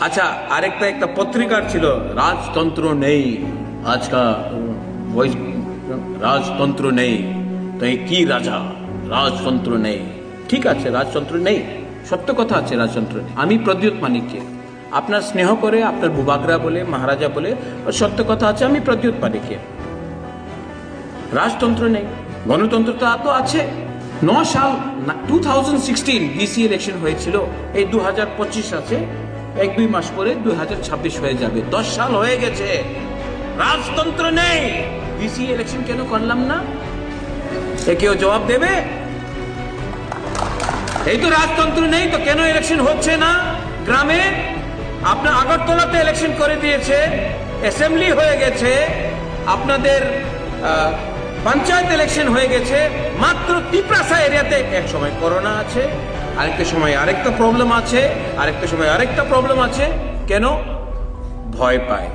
আচ্ছা, আরেকটা একটা পত্রিকার ছিল রাজতন্ত্র নেই, আজকা রাজতন্ত্র নেই, তো কি রাজা, রাজতন্ত্র নেই। ঠিক আছে, রাজতন্ত্র নেই, সত্য কথা আছে, রাজতন্ত্র নেই। আমি প্রদ্যুৎ মানিককে আপনার স্নেহ করে আপনার বুবাগরা বলে, মহারাজা বলে, সত্য কথা আছে, আমি প্রদ্যুৎ মানিককে রাজতন্ত্র নেই, গণতন্ত্র তো আছে। 9 সাল 2016 ডিসি ইলেকশন হয়েছিল, এই 2025 আছে, 1-2 মাস পরে 2026 হয়ে যাবে, 10 সাল হয়ে গেছে, রাজতন্ত্র নেই। ডিসি ইলেকশন কেন করলাম না, কেউ জবাব দেবে? এই তো রাজতন্ত্র নেই, তো কেন ইলেকশন হচ্ছে না গ্রামে? আপনার আগরতলাতে ইলেকশন করে দিয়েছে, অ্যাসেম্বলি হয়ে গেছে, আপনাদের পঞ্চায়েত ইলেকশন হয়ে গেছে, মাত্র তিপ্রাসা এরিয়াতে এক সময় করোনা আছে, আরেকটা সময় আরেকটা প্রবলেম আছে, আরেকটা সময় আরেকটা প্রবলেম আছে। কেন? ভয় পায়।